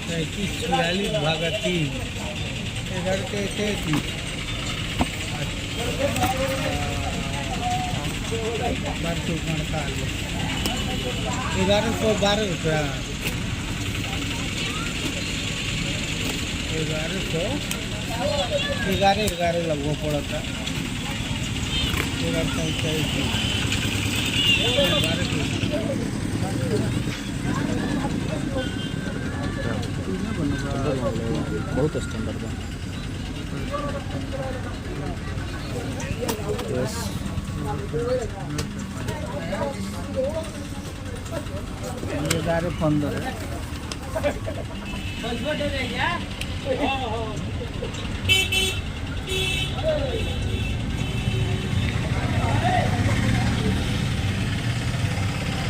34 भागा 3 के 33 1112 रुपया 1111 लगभग पड़ता 11 बहुत स्टैंडर्ड बा। Yes 1115 Oh,